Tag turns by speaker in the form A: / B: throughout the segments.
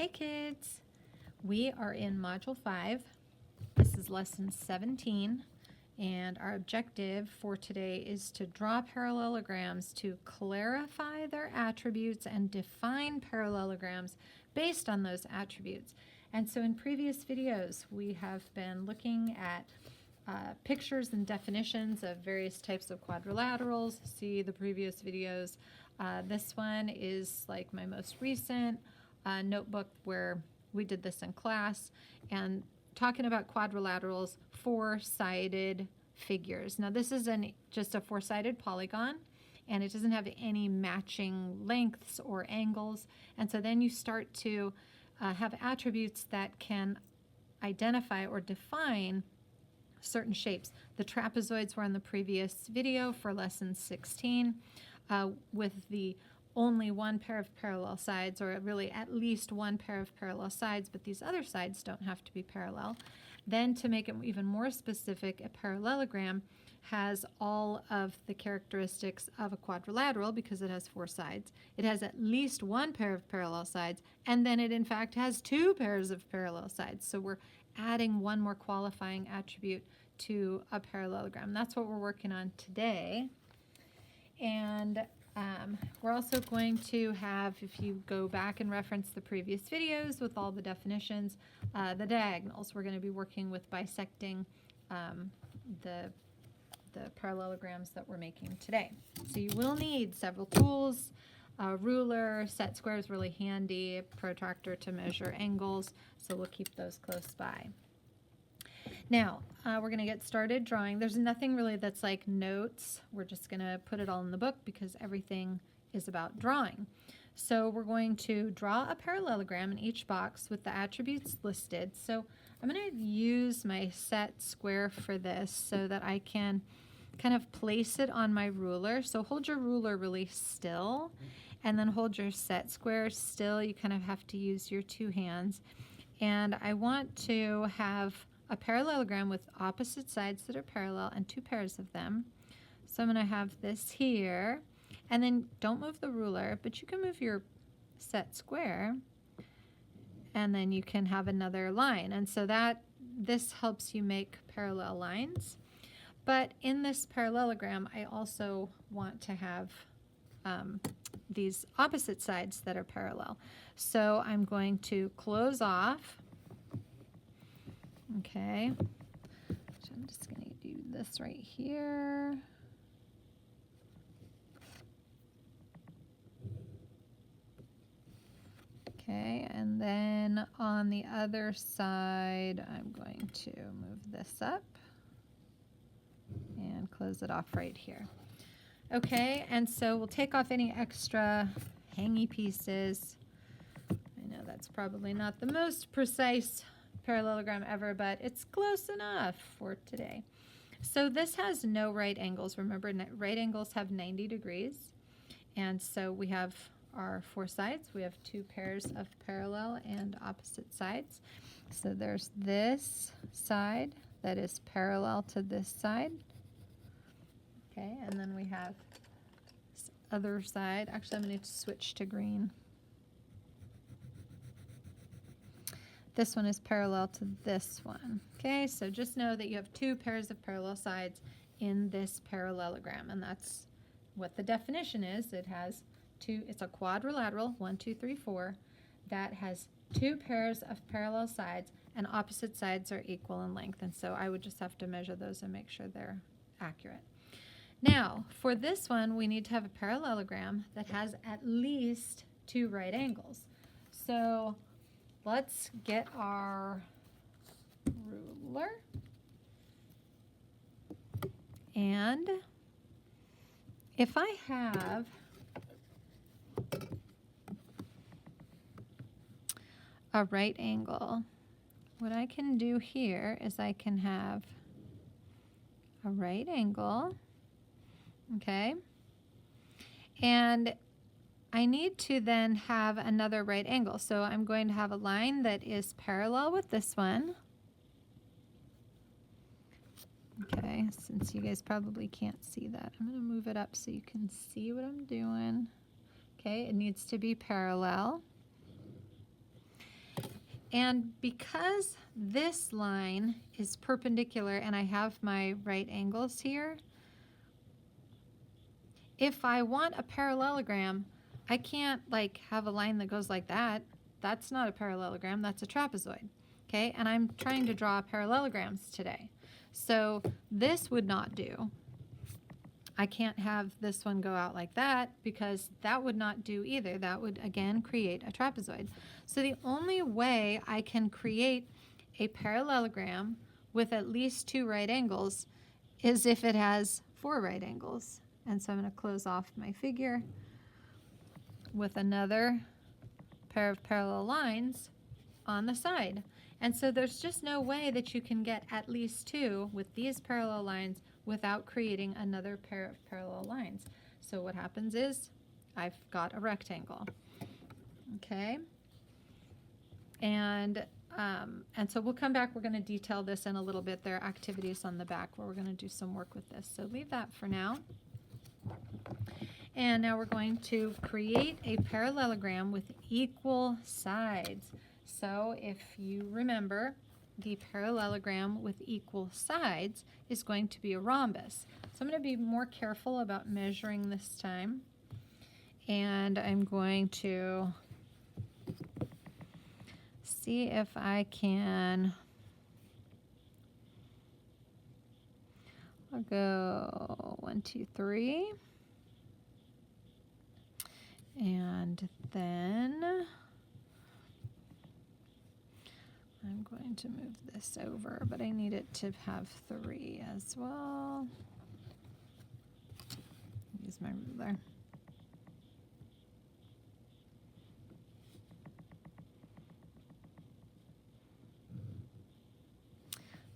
A: Hey kids, we are in Module 5. This is Lesson 17, and our objective for today is to draw parallelograms to clarify their attributes and define parallelograms based on those attributes. And so in previous videos, we have been looking at pictures and definitions of various types of quadrilaterals. See the previous videos. This one is like my most recent notebook where we did this in class, and talking about quadrilaterals, four-sided figures. Now this is just a four-sided polygon, and it doesn't have any matching lengths or angles, and so then you start to have attributes that can identify or define certain shapes. The trapezoids were in the previous video for lesson 16 with the only one pair of parallel sides, or really at least one pair of parallel sides, but these other sides don't have to be parallel. Then to make it even more specific, a parallelogram has all of the characteristics of a quadrilateral because it has four sides. It has at least one pair of parallel sides, and then it in fact has two pairs of parallel sides. So we're adding one more qualifying attribute to a parallelogram. That's what we're working on today. And we're also going to have, if you go back and reference the previous videos with all the definitions, the diagonals. We're going to be working with bisecting the parallelograms that we're making today. So you will need several tools, a ruler, set squares really handy, a protractor to measure angles, so we'll keep those close by. Now, we're going to get started drawing. There's nothing really that's like notes. We're just going to put it all in the book because everything is about drawing. So we're going to draw a parallelogram in each box with the attributes listed. So I'm going to use my set square for this so that I can kind of place it on my ruler. So hold your ruler really still, and then hold your set square still. You kind of have to use your two hands. And I want to have a parallelogram with opposite sides that are parallel and two pairs of them. So I'm going to have this here, and then don't move the ruler, but you can move your set square, and then you can have another line. And so this helps you make parallel lines. But in this parallelogram, I also want to have these opposite sides that are parallel. So I'm going to close off. Okay, so I'm just going to do this right here. Okay, and then on the other side, I'm going to move this up and close it off right here. Okay, and so we'll take off any extra hangy pieces. I know that's probably not the most precise parallelogram ever, but it's close enough for today. So this has no right angles. Remember, right angles have 90 degrees. And so we have our four sides. We have two pairs of parallel and opposite sides. So there's this side that is parallel to this side. Okay, and then we have this other side. Actually, I'm going to switch to green. This one is parallel to this one. Okay, so just know that you have two pairs of parallel sides in this parallelogram, and that's what the definition is. It has two, it's a quadrilateral, 1, 2, 3, 4, that has two pairs of parallel sides, and opposite sides are equal in length, and so I would just have to measure those and make sure they're accurate. Now, for this one, we need to have a parallelogram that has at least two right angles. So let's get our ruler, and if I have a right angle, what I can do here is I can have a right angle, okay, and I need to then have another right angle. So I'm going to have a line that is parallel with this one. Okay, since you guys probably can't see that, I'm going to move it up so you can see what I'm doing. Okay, it needs to be parallel. And because this line is perpendicular and I have my right angles here, if I want a parallelogram, I can't like have a line that goes like that. That's not a parallelogram, that's a trapezoid. Okay, and I'm trying to draw parallelograms today. So this would not do. I can't have this one go out like that because that would not do either. That would again create a trapezoid. So the only way I can create a parallelogram with at least 2 right angles is if it has 4 right angles. And so I'm going to close off my figure with another pair of parallel lines on the side. And so there's just no way that you can get at least 2 with these parallel lines without creating another pair of parallel lines. So what happens is I've got a rectangle. Okay? And so we'll come back. We're going to detail this in a little bit. There are activities on the back where we're going to do some work with this. So leave that for now. And now we're going to create a parallelogram with equal sides. So if you remember, the parallelogram with equal sides is going to be a rhombus. So I'm going to be more careful about measuring this time. And I'm going to see if I can, I'll go 1, 2, 3. And then I'm going to move this over, but I need it to have 3 as well. Use my ruler.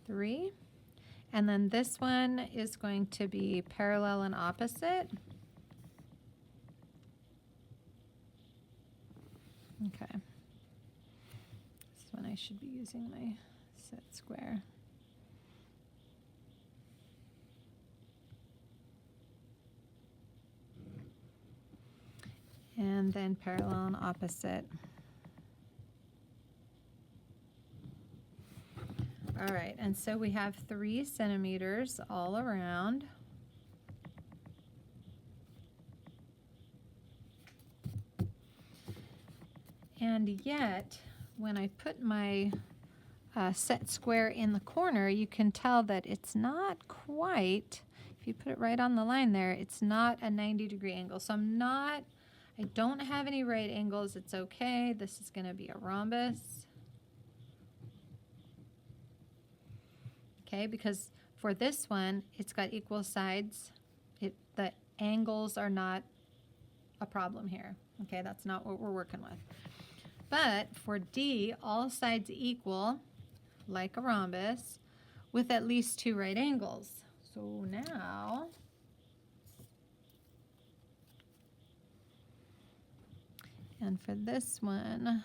A: Three. And then this one is going to be parallel and opposite. Okay. This one I should be using my set square. And then parallel and opposite. All right, and so we have 3 centimeters all around. And yet, when I put my set square in the corner, you can tell that it's not quite, if you put it right on the line there, it's not a 90-degree angle. So I don't have any right angles. It's okay. This is going to be a rhombus. Okay, because for this one, it's got equal sides. The angles are not a problem here. Okay, that's not what we're working with. But for D, all sides equal, like a rhombus, with at least 2 right angles. So now, and for this one,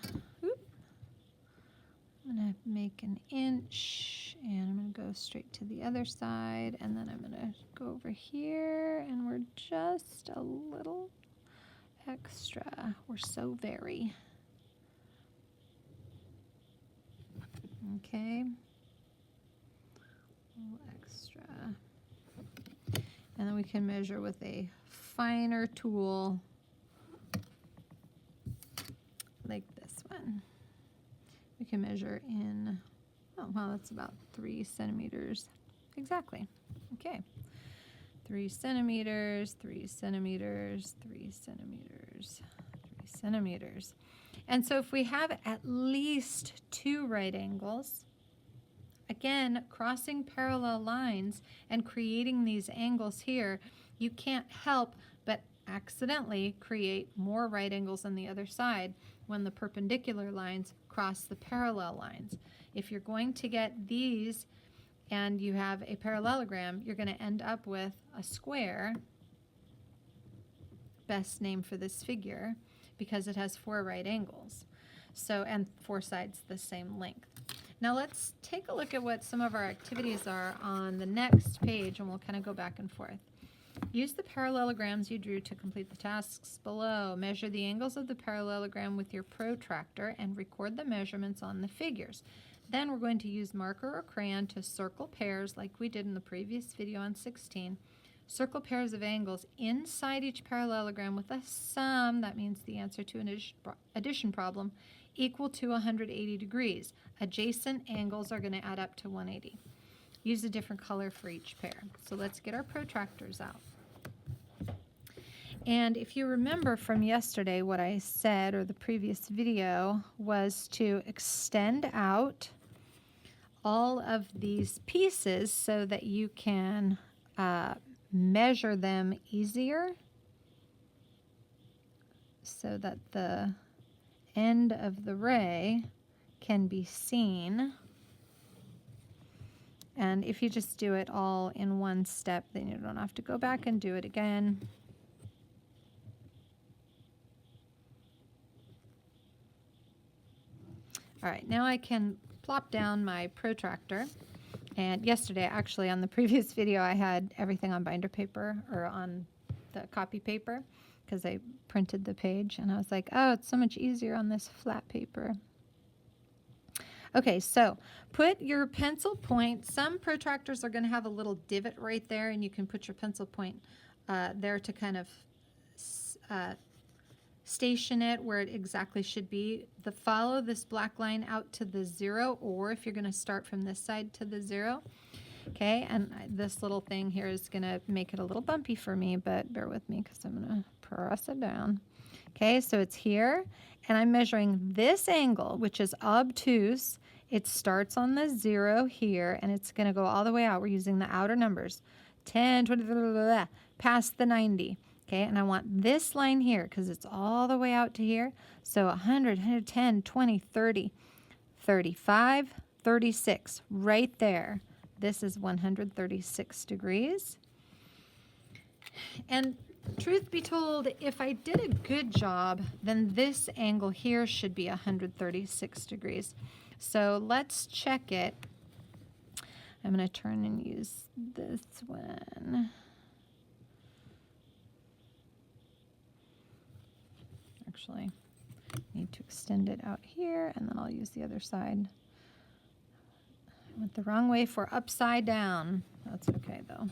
A: I'm going to make an inch, and I'm going to go straight to the other side, and then I'm going to go over here, and we're just a little extra. We're so very. Okay. A little extra. And then we can measure with a finer tool like this one. We can measure in, oh, well, that's about 3 centimeters. Exactly. Okay. 3 centimeters, 3 centimeters, 3 centimeters, 3 centimeters. And so if we have at least 2 right angles, again, crossing parallel lines and creating these angles here, you can't help but accidentally create more right angles on the other side when the perpendicular lines cross the parallel lines. If you're going to get these and you have a parallelogram, you're going to end up with a square, best name for this figure, because it has 4 right angles. So, and 4 sides the same length. Now let's take a look at what some of our activities are on the next page, and we'll kind of go back and forth. Use the parallelograms you drew to complete the tasks below. Measure the angles of the parallelogram with your protractor and record the measurements on the figures. Then we're going to use marker or crayon to circle pairs like we did in the previous video on 16. Circle pairs of angles inside each parallelogram with a sum, that means the answer to an addition problem, equal to 180 degrees. Adjacent angles are going to add up to 180. Use a different color for each pair. So let's get our protractors out. And if you remember from yesterday, what I said, or the previous video, was to extend out all of these pieces so that you can measure them easier, so that the end of the ray can be seen. And if you just do it all in one step, then you don't have to go back and do it again. All right, now I can plop down my protractor. And yesterday, actually, on the previous video, I had everything on binder paper, or on the copy paper, because I printed the page. And I was like, oh, it's so much easier on this flat paper. Okay, so put your pencil point. Some protractors are going to have a little divot right there, and you can put your pencil point there to kind of station it where it exactly should be. Follow this black line out to the 0, or if you're going to start from this side to the 0. Okay, and this little thing here is going to make it a little bumpy for me, but bear with me because I'm going to press it down. Okay, so it's here, and I'm measuring this angle, which is obtuse. It starts on the 0 here, and it's going to go all the way out. We're using the outer numbers, 10, 20, blah, blah, blah, past the 90. Okay, and I want this line here because it's all the way out to here. So 100, 110, 20, 30, 35, 36, right there. This is 136 degrees. And truth be told, if I did a good job, then this angle here should be 136 degrees. So let's check it. I'm going to turn and use this one. Actually, need to extend it out here, and then I'll use the other side. I went the wrong way for upside down. That's okay, though.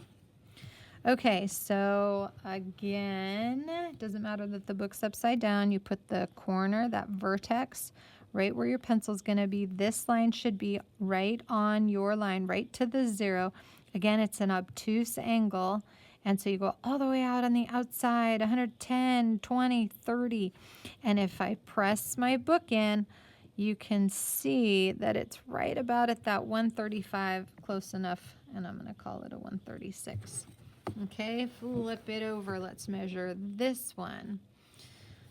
A: Okay, so again, it doesn't matter that the book's upside down. You put the corner, that vertex, right where your pencil's going to be. This line should be right on your line, right to the 0. Again, it's an obtuse angle. And so you go all the way out on the outside, 110, 20, 30. And if I press my book in, you can see that it's right about at that 135, close enough. And I'm going to call it a 136. Okay, flip it over. Let's measure this one.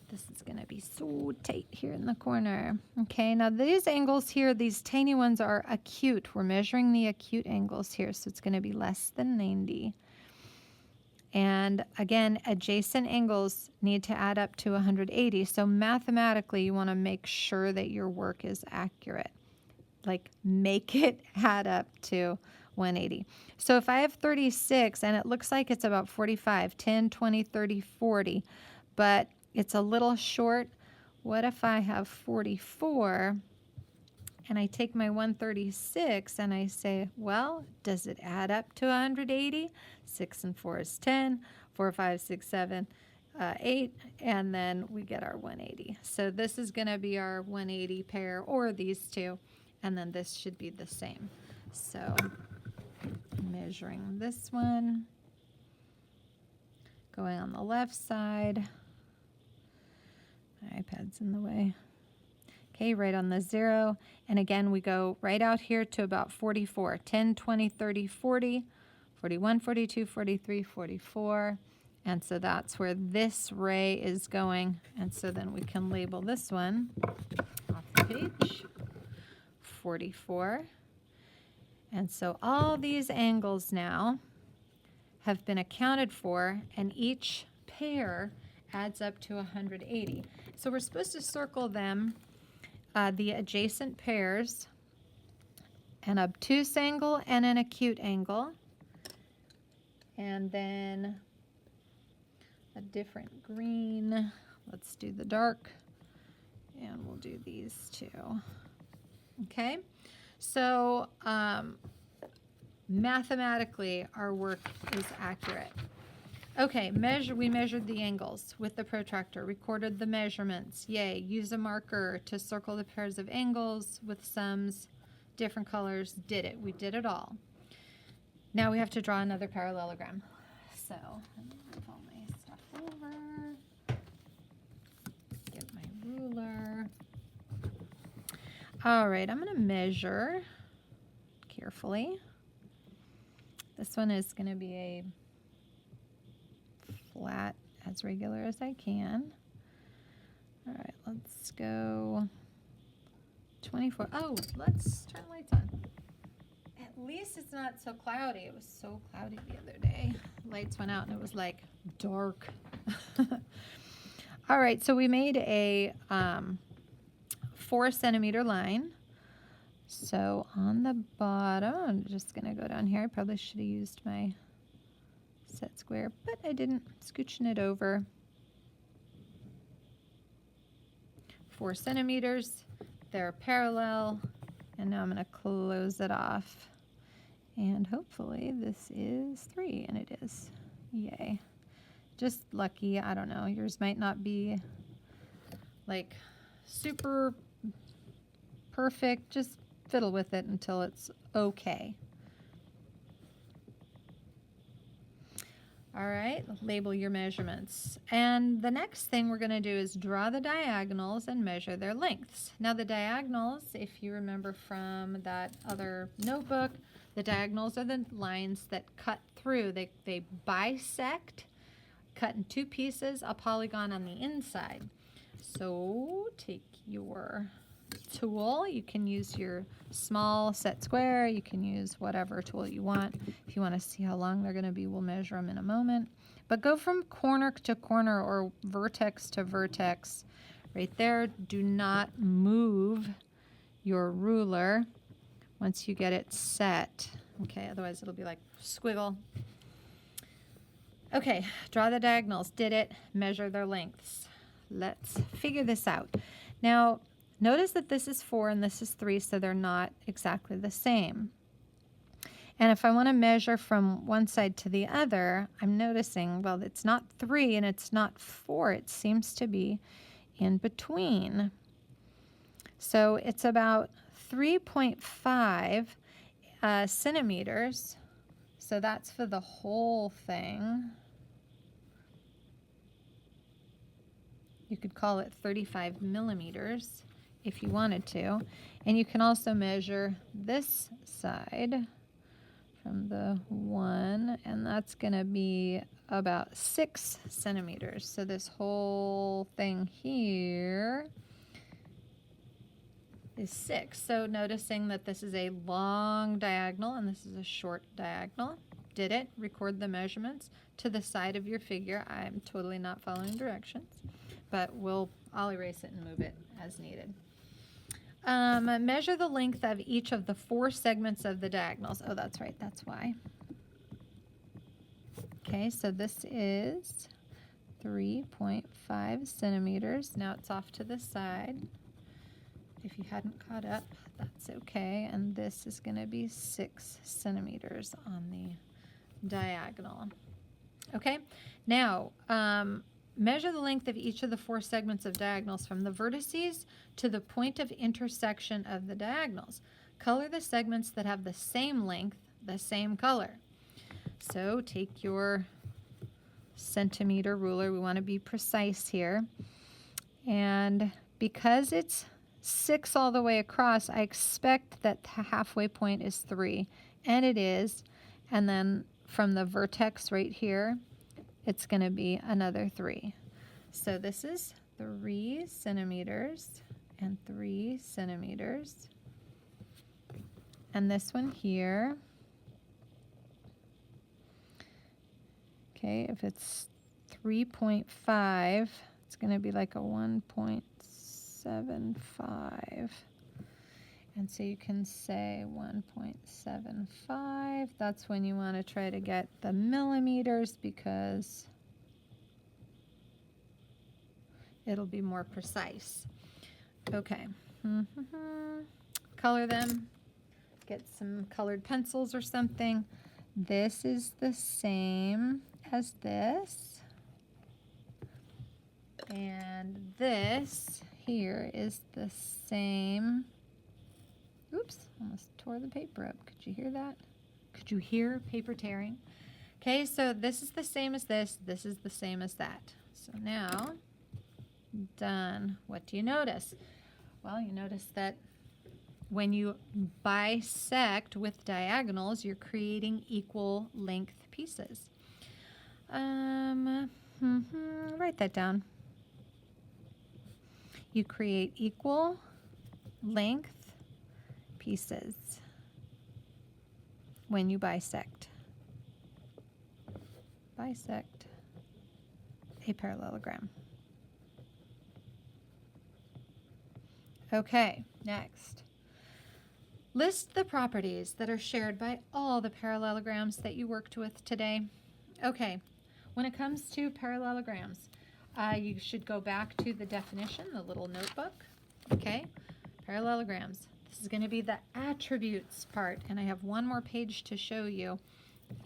A: This is going to be so tight here in the corner. Okay, now these angles here, these tiny ones are acute. We're measuring the acute angles here, so it's going to be less than 90. And again, adjacent angles need to add up to 180. So mathematically, you want to make sure that your work is accurate. Like, make it add up to 180. So if I have 36 and it looks like it's about 45, 10, 20, 30, 40, but it's a little short, what if I have 44 and I take my 136 and I say, well, does it add up to 180? 6 and 4 is 10, 4, 5, 6, 7, 8, and then we get our 180. So this is going to be our 180 pair, or these two, and then this should be the same. So measuring this one, going on the left side. My iPad's in the way. Okay, right on the 0. And again, we go right out here to about 44. 10, 20, 30, 40, 41, 42, 43, 44. And so that's where this ray is going. And so then we can label this one off the page, 44. And so all these angles now have been accounted for, and each pair adds up to 180. So we're supposed to circle them, the adjacent pairs, an obtuse angle and an acute angle. And then a different green. Let's do the dark, and we'll do these two. Okay, so mathematically our work is accurate. Okay, we measured the angles with the protractor, recorded the measurements. Yay, use a marker to circle the pairs of angles with sums, different colors. Did it. We did it all. Now we have to draw another parallelogram. So, let me move all my stuff over. Get my ruler. All right, I'm going to measure carefully. This one is going to be a flat as regular as I can. All right, let's go 24. Oh, let's turn the lights on. At least it's not so cloudy. It was so cloudy the other day. Lights went out and it was like dark. All right, so we made a 4 centimeter line. So on the bottom, I'm just going to go down here. I probably should have used my set square, but I didn't. Scooching it over. 4 centimeters. They're parallel. And now I'm going to close it off. And hopefully this is 3, and it is. Yay. Just lucky. I don't know. Yours might not be like super perfect. Just fiddle with it until it's okay. All right, label your measurements. And the next thing we're going to do is draw the diagonals and measure their lengths. Now the diagonals, if you remember from that other notebook, the diagonals are the lines that cut through. They bisect, cut in 2 pieces, a polygon on the inside. So take your tool. You can use your small set square. You can use whatever tool you want. If you want to see how long they're going to be, we'll measure them in a moment. But go from corner to corner or vertex to vertex right there. Do not move your ruler once you get it set. Okay, otherwise it'll be like squiggle. Okay, draw the diagonals. Did it. Measure their lengths. Let's figure this out. Now, notice that this is 4 and this is 3, so they're not exactly the same. And if I want to measure from one side to the other, I'm noticing, well, it's not 3 and it's not 4. It seems to be in between. So it's about 3.5 centimeters. So that's for the whole thing. You could call it 35 millimeters if you wanted to. And you can also measure this side from the 1, and that's going to be about 6 centimeters. So this whole thing here is 6. So noticing that this is a long diagonal and this is a short diagonal. Did it. Record the measurements to the side of your figure. I'm totally not following directions, but I'll erase it and move it as needed. Measure the length of each of the 4 segments of the diagonals. Oh, that's right. That's why. Okay, so this is 3.5 centimeters. Now it's off to the side. If you hadn't caught up, that's okay. And this is going to be 6 centimeters on the diagonal. Okay, now measure the length of each of the 4 segments of diagonals from the vertices to the point of intersection of the diagonals. Color the segments that have the same length, the same color. So take your centimeter ruler. We want to be precise here. And because it's 6 all the way across, I expect that the halfway point is 3. And it is. And then from the vertex right here, it's going to be another 3. So this is 3 centimeters and 3 centimeters. And this one here, okay, if it's 3.5, it's going to be like a 1.75. And so you can say 1.75. That's when you want to try to get the millimeters, because it'll be more precise. Okay. Color them. Get some colored pencils or something. This is the same as this. And this here is the same. Oops, almost tore the paper up. Could you hear that? Could you hear paper tearing? Okay, so this is the same as this. This is the same as that. So now, done. What do you notice? Well, you notice that when you bisect with diagonals, you're creating equal length pieces. Write that down. You create equal length pieces when you bisect. Bisect a parallelogram. Okay, next. List the properties that are shared by all the parallelograms that you worked with today. Okay, when it comes to parallelograms, you should go back to the definition, the little notebook. Okay, parallelograms. This is going to be the attributes part, and I have one more page to show you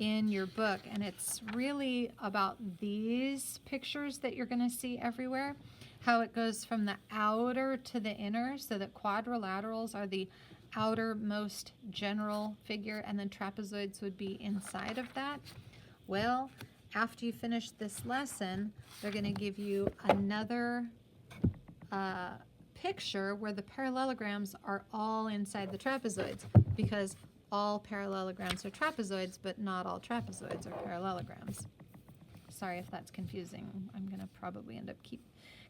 A: in your book, and it's really about these pictures that you're going to see everywhere, how it goes from the outer to the inner, so that quadrilaterals are the outermost general figure, and then trapezoids would be inside of that. Well, after you finish this lesson, they're going to give you another picture where the parallelograms are all inside the trapezoids, because all parallelograms are trapezoids, but not all trapezoids are parallelograms. Sorry if that's confusing. I'm going to probably end up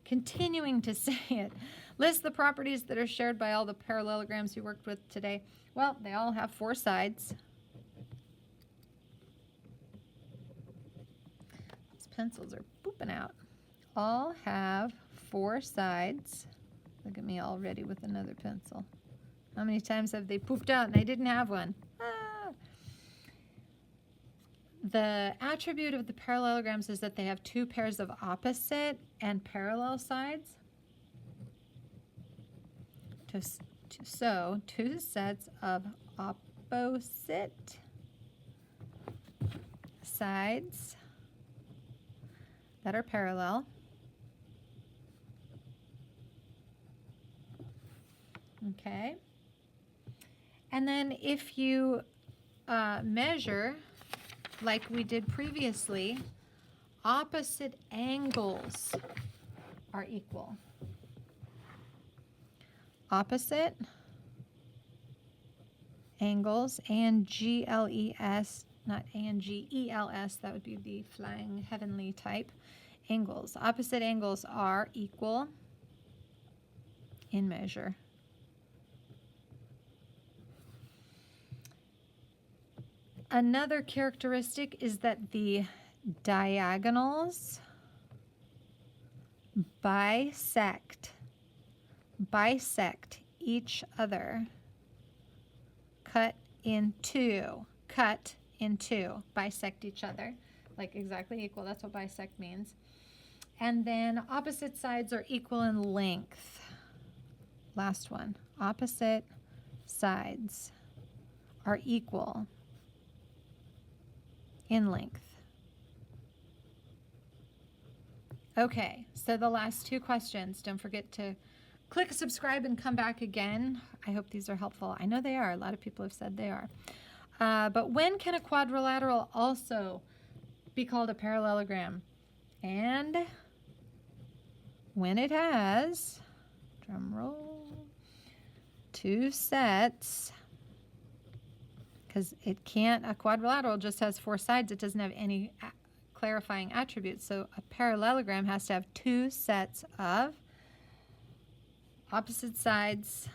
A: continuing to say it. List the properties that are shared by all the parallelograms you worked with today. Well, they all have 4 sides. These pencils are pooping out. All have 4 sides. Look at me already with another pencil. How many times have they pooped out and I didn't have one? Ah. The attribute of the parallelograms is that they have 2 pairs of opposite and parallel sides. So 2 sets of opposite sides that are parallel. Okay. And then if you measure, like we did previously, opposite angles are equal. Opposite angles, and G-L-E-S, not A-N-G-E-L-S, that would be the flying heavenly type. Angles. Opposite angles are equal in measure. Another characteristic is that the diagonals bisect each other. Cut in two, bisect each other, like exactly equal. That's what bisect means. And then opposite sides are equal in length. Last one, opposite sides are equal in length. Okay, so the last 2 questions. Don't forget to click subscribe and come back again. I hope these are helpful. I know they are. A lot of people have said they are. But when can a quadrilateral also be called a parallelogram? And when it has, drum roll, 2 sets, because it can't, a quadrilateral just has 4 sides. It doesn't have any clarifying attributes. So a parallelogram has to have 2 sets of opposite sides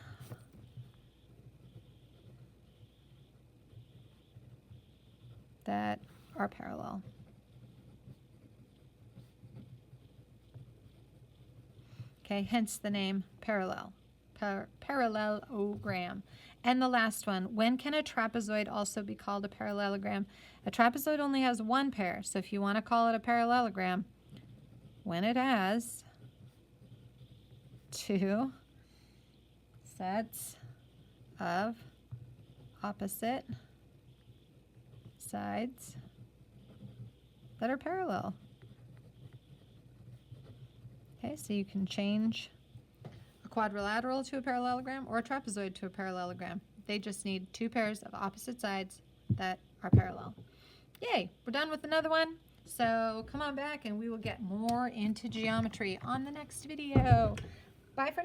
A: that are parallel. Okay, hence the name parallel. Parallelogram. And the last one, when can a trapezoid also be called a parallelogram? A trapezoid only has 1 pair, so if you want to call it a parallelogram, when it has two sets of opposite sides that are parallel. Okay, so you can change a quadrilateral to a parallelogram or a trapezoid to a parallelogram. They just need two pairs of opposite sides that are parallel. Yay, we're done with another one. So come on back and we will get more into geometry on the next video. Bye for now.